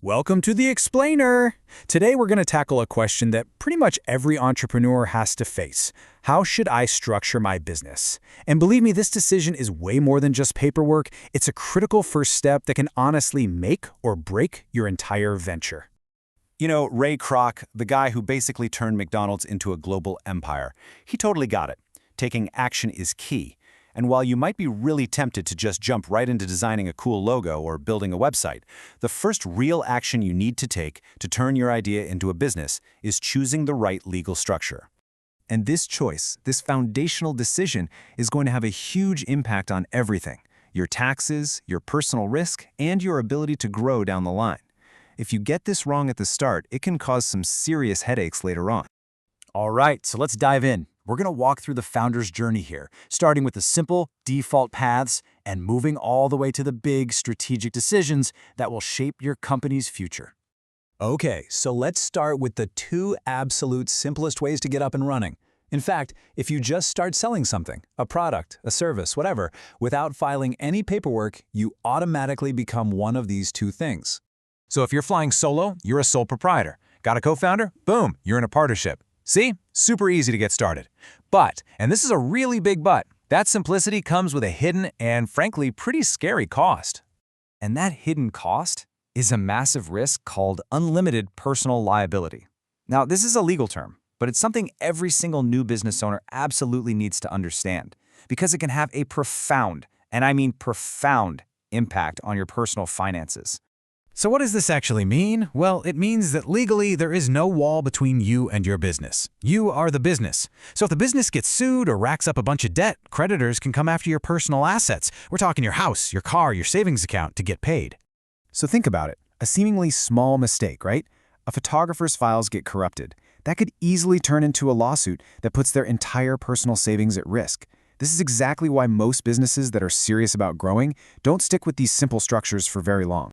Welcome to the Explainer! Today we're going to tackle a question that pretty much every entrepreneur has to face. How should I structure my business? And believe me, this decision is way more than just paperwork. It's a critical first step that can honestly make or break your entire venture. You know, Ray Kroc, the guy who basically turned McDonald's into a global empire, he totally got it. Taking action is key. And while you might be really tempted to just jump right into designing a cool logo or building a website, the first real action you need to take to turn your idea into a business is choosing the right legal structure. And this choice, this foundational decision, is going to have a huge impact on everything: your taxes, your personal risk, and your ability to grow down the line. If you get this wrong at the start, it can cause some serious headaches later on. All right, so let's dive in. We're going to walk through the founder's journey here, starting with the simple default paths and moving all the way to the big strategic decisions that will shape your company's future. Okay, so let's start with the two absolute simplest ways to get up and running. In fact, if you just start selling something, a product, a service, whatever, without filing any paperwork, you automatically become one of these two things. So if you're flying solo, you're a sole proprietor. Got a co-founder? Boom, you're in a partnership. See? Super easy to get started. But, and this is a really big but, that simplicity comes with a hidden and, frankly, pretty scary cost. And that hidden cost is a massive risk called unlimited personal liability. Now, this is a legal term, but it's something every single new business owner absolutely needs to understand, because it can have a profound, and I mean profound, impact on your personal finances. So what does this actually mean? Well, it means that legally there is no wall between you and your business. You are the business. So if the business gets sued or racks up a bunch of debt, creditors can come after your personal assets. We're talking your house, your car, your savings account to get paid. So think about it. A seemingly small mistake, right? A photographer's files get corrupted. That could easily turn into a lawsuit that puts their entire personal savings at risk. This is exactly why most businesses that are serious about growing don't stick with these simple structures for very long.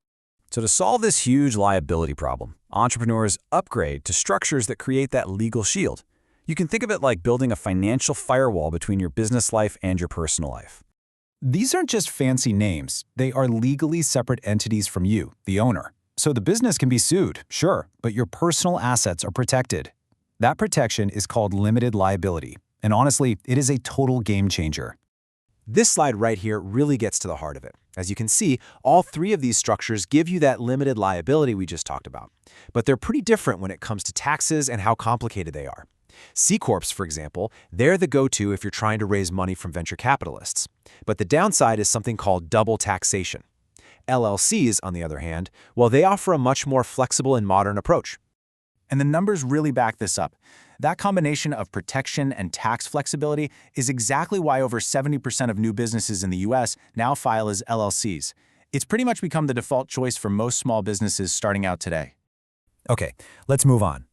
So to solve this huge liability problem, entrepreneurs upgrade to structures that create that legal shield. You can think of it like building a financial firewall between your business life and your personal life. These aren't just fancy names. They are legally separate entities from you, the owner. So the business can be sued, sure, but your personal assets are protected. That protection is called limited liability. And honestly, it is a total game changer. This slide right here really gets to the heart of it. As you can see, all three of these structures give you that limited liability we just talked about. But they're pretty different when it comes to taxes and how complicated they are. C-Corps, for example, they're the go-to if you're trying to raise money from venture capitalists. But the downside is something called double taxation. LLCs, on the other hand, well, they offer a much more flexible and modern approach. And the numbers really back this up. That combination of protection and tax flexibility is exactly why over 70% of new businesses in the US now file as LLCs. It's pretty much become the default choice for most small businesses starting out today. Okay, let's move on.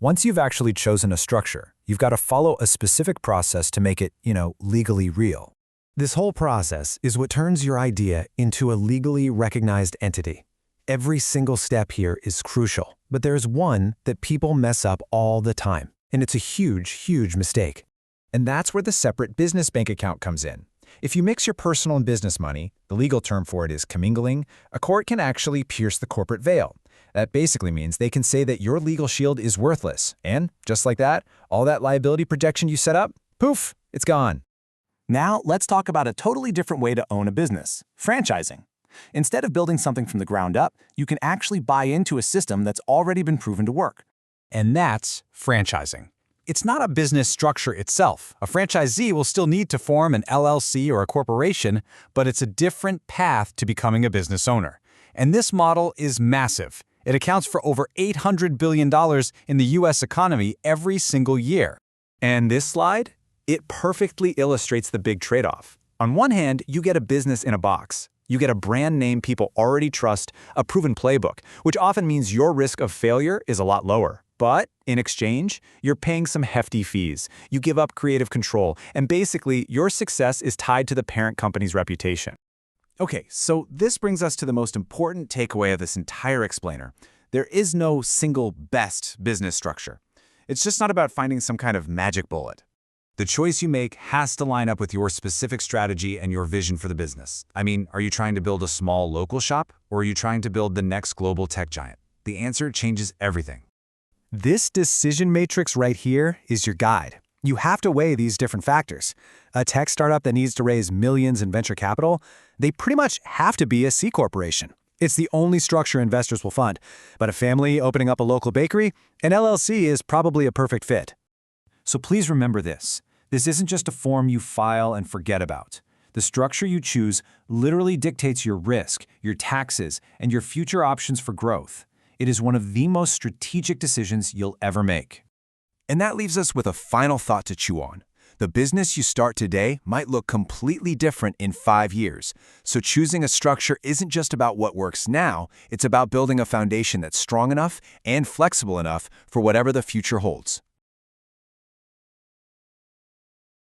Once you've actually chosen a structure, you've got to follow a specific process to make it, legally real. This whole process is what turns your idea into a legally recognized entity. Every single step here is crucial, but there's one that people mess up all the time. And it's a huge, huge mistake. And that's where the separate business bank account comes in. If you mix your personal and business money, the legal term for it is commingling, a court can actually pierce the corporate veil. That basically means they can say that your legal shield is worthless. And just like that, all that liability protection you set up, poof, it's gone. Now, let's talk about a totally different way to own a business: franchising. Instead of building something from the ground up, you can actually buy into a system that's already been proven to work. And that's franchising. It's not a business structure itself. A franchisee will still need to form an LLC or a corporation, but it's a different path to becoming a business owner. And this model is massive. It accounts for over $800 billion in the US economy every single year. And this slide? It perfectly illustrates the big trade-off. On one hand, you get a business in a box. You get a brand name people already trust, a proven playbook, which often means your risk of failure is a lot lower. But in exchange, you're paying some hefty fees. You give up creative control, and basically, your success is tied to the parent company's reputation. Okay, so this brings us to the most important takeaway of this entire explainer. There is no single best business structure. It's just not about finding some kind of magic bullet. The choice you make has to line up with your specific strategy and your vision for the business. I mean, are you trying to build a small local shop, or are you trying to build the next global tech giant? The answer changes everything. This decision matrix right here is your guide. You have to weigh these different factors. A tech startup that needs to raise millions in venture capital, they pretty much have to be a C corporation. It's the only structure investors will fund. But a family opening up a local bakery, an LLC is probably a perfect fit. So please remember this. This isn't just a form you file and forget about. The structure you choose literally dictates your risk, your taxes, and your future options for growth. It is one of the most strategic decisions you'll ever make. And that leaves us with a final thought to chew on. The business you start today might look completely different in 5 years. So choosing a structure isn't just about what works now, it's about building a foundation that's strong enough and flexible enough for whatever the future holds.